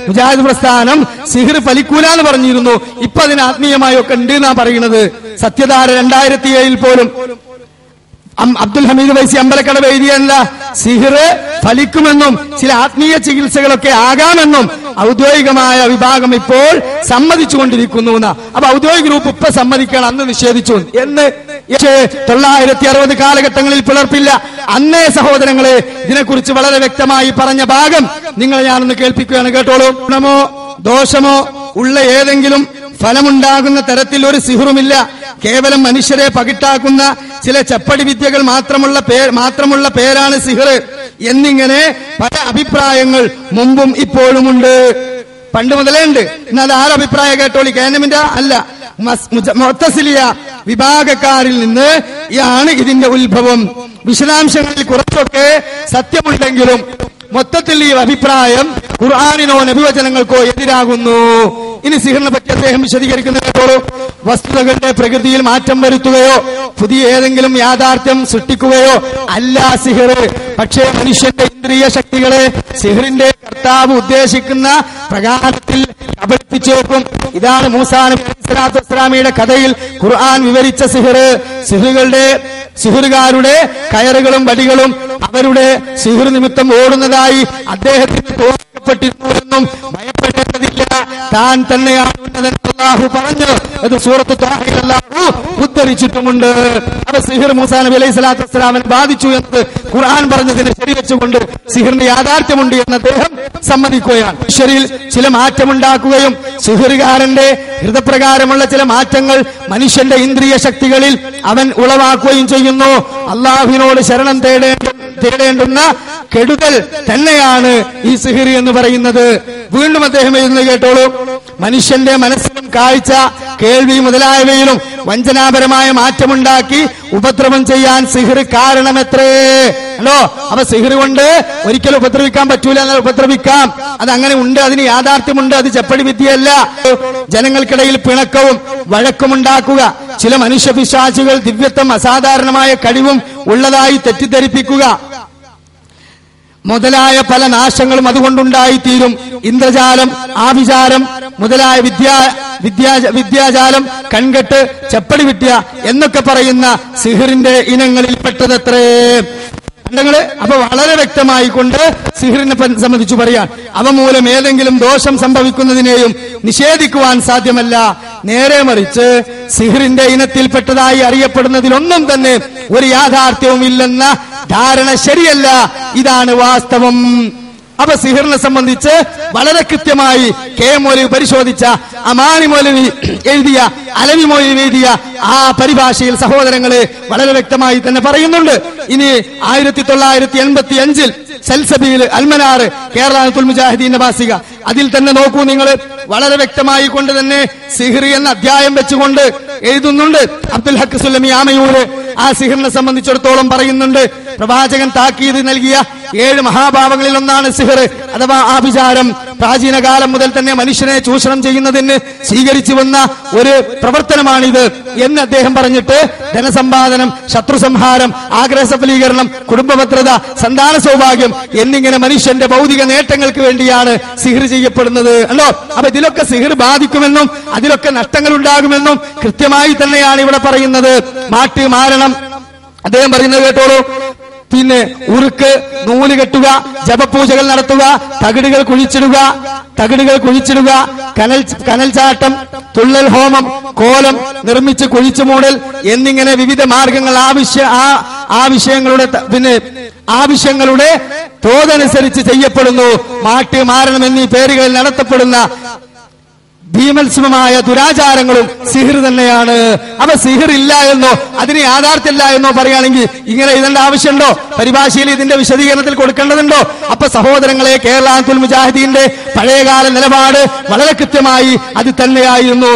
മുജാഹിദ് പ്രസ്ഥാനം സിഹിർ ഫലിക്കൂല എന്ന് പറഞ്ഞിരുന്നു. ഇപ്പൊ അതിന് ആത്മീയമായൊക്കെ ഉണ്ട് എന്നാ പറയുന്നത്. സത്യധാര 2007 പോലും അബ്ദുൽ ഹമീദ് വൈസി അമ്പലക്കട എഴുതിയല്ല, സിഹിർ ഫലിക്കുമെന്നും ചില ആത്മീയ ചികിത്സകളൊക്കെ ആകാമെന്നും ഔദ്യോഗികമായ വിഭാഗം ഇപ്പോൾ സമ്മതിച്ചുകൊണ്ടിരിക്കുന്നു. അപ്പൊ ഔദ്യോഗിക ഗ്രൂപ്പ് ഇപ്പൊ സമ്മതിക്കണം, അന്ന് നിഷേധിച്ചു എന്ന് 1960 കാലഘട്ടങ്ങളിൽ പിളർപ്പില്ല. അന്നേ സഹോദരങ്ങളെ ഇതിനെക്കുറിച്ച് വളരെ വ്യക്തമായി പറഞ്ഞ ഭാഗം നിങ്ങൾ ഞാനൊന്ന് കേൾപ്പിക്കുകയാണ്, കേട്ടോളൂ. ഗുണമോ ദോഷമോ ഉള്ള ഏതെങ്കിലും ഫലമുണ്ടാകുന്ന തരത്തിൽ ഒരു സിഹിറുമില്ല. കേവലം മനുഷ്യരെ പകിട്ടാക്കുന്ന ചില ചപ്പടി വിദ്യകൾ മാത്രമുള്ള പേരാണ് സിഹിർ എന്നിങ്ങനെ പല അഭിപ്രായങ്ങൾ മുമ്പും ഇപ്പോഴുമുണ്ട്. പണ്ട് മുതലേ ഉണ്ട്. എന്നാൽ ആരഭിപ്രായ കേട്ടോളി, കേനമിന്റെ അല്ല, മുഅ്തസിലിയ വിഭാഗക്കാരിൽ നിന്ന് ആണ് ഇതിന്റെ ഉത്ഭവം. വിശദാംശങ്ങളിൽ കുറച്ചൊക്കെ സത്യമുണ്ടെങ്കിലും മൊത്തത്തിൽ ഈ അഭിപ്രായം ഖുർആനിനോ നബിവചനങ്ങൾക്കോ എതിരാകുന്നു. ഇനി സിഹിറിനെ പറ്റി അദ്ദേഹം വിശദീകരിക്കുന്ന കേട്ടോളൂ. വസ്തുതകളുടെ പ്രകൃതിയിൽ മാറ്റം വരുത്തുകയോ പുതിയ ഏതെങ്കിലും യാഥാർത്ഥ്യം സൃഷ്ടിക്കുകയോ അല്ല സിഹിർ. പക്ഷേ മനുഷ്യന്റെ ഇന്ദ്രിയ ശക്തികളെ സിഹിറിന്റെ കർത്താവ് ഉദ്ദേശിക്കുന്ന പ്രകാരത്തിൽ കബളിപ്പിച്ചേക്കും. ഇതാണ് മൂസാ നബി സ്വല്ലല്ലാഹു അലൈഹി വസല്ലമയുടെ കഥയിൽ ഖുർആൻ വിവരിച്ച സിഹിർ. സിഹിറുകാരുടെ കയറുകളും വടികളും അവരുടെ സിഹിർ നിമിത്തം ഓടുന്നതായി അദ്ദേഹത്തിന് തോന്നിക്കപ്പെട്ടിരുന്നുവെന്നും ഭയപ്പെടേണ്ടതില്ല. താൻ തന്നെയാണ് ഉന്നതൻ അല്ലാഹു പറഞ്ഞു. അത് സൂറത്ത് ത്വാഹയിൽ അല്ലാഹു ഉദ്ധരിച്ചിട്ടുമുണ്ട്. അത് സിഹിർ മൂസാ നബി അലൈഹി സ്വലാത്തു വസ്സലാമിനെ ബാധിച്ചു എന്നത് ഖുർആൻ പറഞ്ഞതിനെ ശരിവെച്ചുകൊണ്ട് സിഹിറിന്റെ യാഥാർത്ഥ്യമുണ്ട് എന്ന് അദ്ദേഹം സമ്മതിക്കുകയാണ്. മനുഷ്യരിൽ ചില മാറ്റമുണ്ടാക്കുകയും സിഹിറുകാരന്റെ ഹൃദയപ്രകാരമുള്ള ചില മാറ്റങ്ങൾ മനുഷ്യന്റെ ഇന്ദ്രിയ ശക്തികളിൽ അവൻ ഉളവാക്കുകയും ചെയ്യുന്നു. അള്ളാഹുവിനോട് ശരണം തേടേണ്ടുന്ന കെടുതൽ തന്നെയാണ് ഈ സിഹിർ എന്ന് പറയുന്നത്. വീണ്ടും അദ്ദേഹം എഴുതുന്നത് കേട്ടോളൂ. മനുഷ്യന്റെ മനസ്സിലും കാഴ്ച, കേൾവി മുതലായവയിലും വഞ്ചനാപരമായ മാറ്റമുണ്ടാക്കി ഉപദ്രവം ചെയ്യാൻ സിഹിർ കാരണമെത്രേ. ഹലോ, അപ്പൊ സിഹിർ കൊണ്ട് ഒരിക്കലും ഉപദ്രവിക്കാൻ പറ്റൂല, എന്നാൽ ഉപദ്രവിക്കാം. അതങ്ങനെ ഉണ്ട്, അതിന് യാഥാർത്ഥ്യമുണ്ട്. അത് ചെപ്പടി വിദ്യയല്ല. ജനങ്ങൾക്കിടയിൽ പിണക്കവും വഴക്കുമുണ്ടാക്കുക, ചില മനുഷ്യപിശാചുകൾ ദിവ്യത്വം അസാധാരണമായ കഴിവും ഉള്ളതായി തെറ്റിദ്ധരിപ്പിക്കുക മുതലായ പല നാശങ്ങളും അതുകൊണ്ടുണ്ടായിത്തീരും. ഇന്ദ്രജാലം, ആഭിചാരം മുതലായ വിദ്യാജാലം, കൺകെട്ട്, ചെപ്പടി വിദ്യ എന്നൊക്കെ പറയുന്ന സിഹിറിന്റെ ഇനങ്ങളിൽപ്പെട്ടതത്രേ. അപ്പൊ വളരെ വ്യക്തമായി കൊണ്ട് സിഹിറിനെ സംബന്ധിച്ചു പറയാൻ, അവ മൂലം ഏതെങ്കിലും ദോഷം സംഭവിക്കുന്നതിനെയും നിഷേധിക്കുവാൻ സാധ്യമല്ല. നേരെ മറിച്ച് സിഹിറിന്റെ ഇനത്തിൽപ്പെട്ടതായി അറിയപ്പെടുന്നതിലൊന്നും തന്നെ ഒരു യാഥാർത്ഥ്യവും ഇല്ലെന്ന ധാരണ ശരിയല്ല. ഇതാണ് വാസ്തവം. അപ്പൊ സിഹിറിനെ സംബന്ധിച്ച് വളരെ കൃത്യമായി കെ മൗലവി പരിശോധിച്ച, അമാനി മൗലവി എഴുതിയ, അലവി മൗലവി എഴുതിയ ആ പരിഭാഷയിൽ സഹോദരങ്ങളെ വളരെ വ്യക്തമായി തന്നെ പറയുന്നുണ്ട്. ഇനി 1985 സൽസബീൽ അൽമനാർ കേരളത്തുൽ മുജാഹിദീന്റെ മാസിക, അതിൽ തന്നെ നോക്കൂ നിങ്ങൾ. വളരെ വ്യക്തമായി കൊണ്ട് തന്നെ സിഹിർ എന്ന അധ്യായം വെച്ചുകൊണ്ട് എഴുതുന്നുണ്ട്. അബ്ദുൽ ഹക്ക് സുല്ലമി ആമയൂര് ആ സിഹിറിനെ സംബന്ധിച്ചിടത്തോളം പറയുന്നുണ്ട്, പ്രവാചകൻ താക്കീത് നൽകിയ 7 മഹാഭാവങ്ങളിൽ ഒന്നാണ് സിഹിർ അഥവാ ആഭിചാരം. പ്രാചീന കാലം മുതൽ തന്നെ മനുഷ്യനെ ചൂഷണം ചെയ്യുന്നതിന് സ്വീകരിച്ചു വന്ന ഒരു പ്രവർത്തനമാണിത് എന്ന് അദ്ദേഹം പറഞ്ഞിട്ട്, ധനസമ്പാദനം, ശത്രു സംഹാരം, ആഗ്രഹ സഫലീകരണം, കുടുംബഭദ്രത, സന്താന സൗഭാഗ്യം എന്നിങ്ങനെ മനുഷ്യന്റെ ഭൗതിക നേട്ടങ്ങൾക്ക് വേണ്ടിയാണ് സിഹിർ ചെയ്യപ്പെടുന്നത്. അല്ലോ, അപ്പൊ ഇതിലൊക്കെ സിഹിർ ബാധിക്കുമെന്നും അതിലൊക്കെ നഷ്ടങ്ങൾ ഉണ്ടാകുമെന്നും കൃത്യമായി തന്നെയാണ് ഇവിടെ പറയുന്നത്. മാട്ട് മാരണം അദ്ദേഹം പറയുന്നത് കേട്ടോളൂ. പിന്നെ ഉറുക്ക്, നൂല് കെട്ടുക, ജപപൂജകൾ നടത്തുക, തകിടുകൾ കുഴിച്ചിടുക, കനൽ ചാട്ടം, തുള്ളൽ ഹോമം, കോലം നിർമ്മിച്ച് കുഴിച്ചു മൂടൽ എന്നിങ്ങനെ വിവിധ മാർഗങ്ങൾ ആവശ്യങ്ങളുടെ തോതനുസരിച്ച് ചെയ്യപ്പെടുന്നു. മാട്ട് മാരണം എന്നീ പേരുകളിൽ നടത്തപ്പെടുന്ന ഭീമത്സവമായ ദുരാചാരങ്ങളും സിഹിർ തന്നെയാണ്. അപ്പൊ സിഹിർ ഇല്ല എന്നോ അതിന് യാഥാർത്ഥ്യമില്ല എന്നോ പറയുകയാണെങ്കിൽ ഇങ്ങനെ എഴുതേണ്ട ആവശ്യമുണ്ടോ? പരിഭാഷയിൽ ഇതിന്റെ വിശദീകരണത്തിൽ കൊടുക്കേണ്ടതുണ്ടോ? അപ്പൊ സഹോദരങ്ങളെ, കേരളത്തുൽ മുജാഹിദീന്റെ പഴയകാല നിലപാട് വളരെ കൃത്യമായി അത് തന്നെയായിരുന്നു.